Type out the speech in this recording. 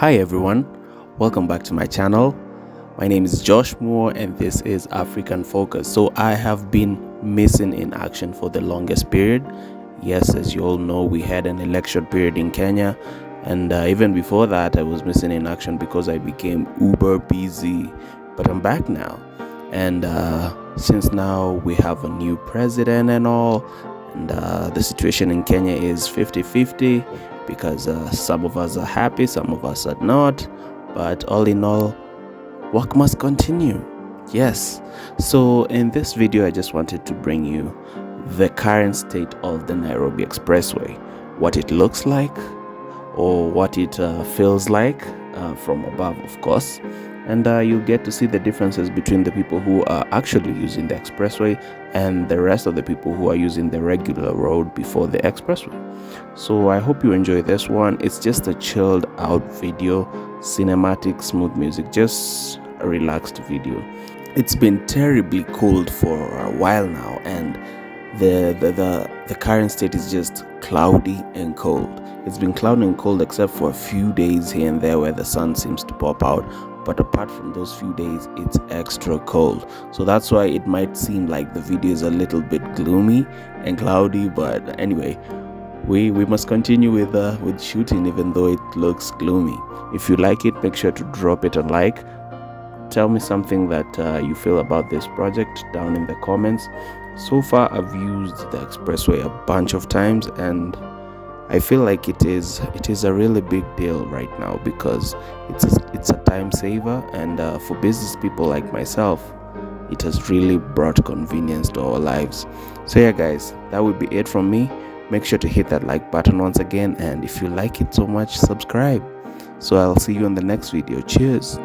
Hi everyone, welcome back to my channel. My name is Josh Moore and this is African Focus. So I have been missing in action for the longest period. Yes, as you all know, we had an election period in Kenya, and even before that I was missing in action because I became uber busy. But I'm back now, and since now we have a new president and all, and the situation in Kenya is 50-50 because some of us are happy, some of us are not, but all in all, work must continue. Yes, so in this video I just wanted to bring you the current state of the Nairobi Expressway, what it looks like or what it feels like from above, of course, and you'll get to see the differences between the people who are actually using the expressway and the rest of the people who are using the regular road before the expressway. So I hope you enjoy this one. It's just a chilled out video, cinematic, smooth music, just a relaxed video. It's been terribly cold for a while now, and the current state is just cloudy and cold. It's been cloudy and cold except for a few days here and there where the sun seems to pop out, but apart from those few days it's extra cold. So that's why it might seem like the video is a little bit gloomy and cloudy, but anyway, we must continue with shooting even though it looks gloomy. If you like it, make sure to drop it a like. Tell me something that you feel about this project down in the comments. So far I've used the expressway a bunch of times, and I feel like it is a really big deal right now because it's a time saver, and for business people like myself, it has really brought convenience to our lives. So yeah guys, that would be it from me. Make sure to hit that like button once again, and if you like it so much, subscribe. So I'll see you in the next video. Cheers.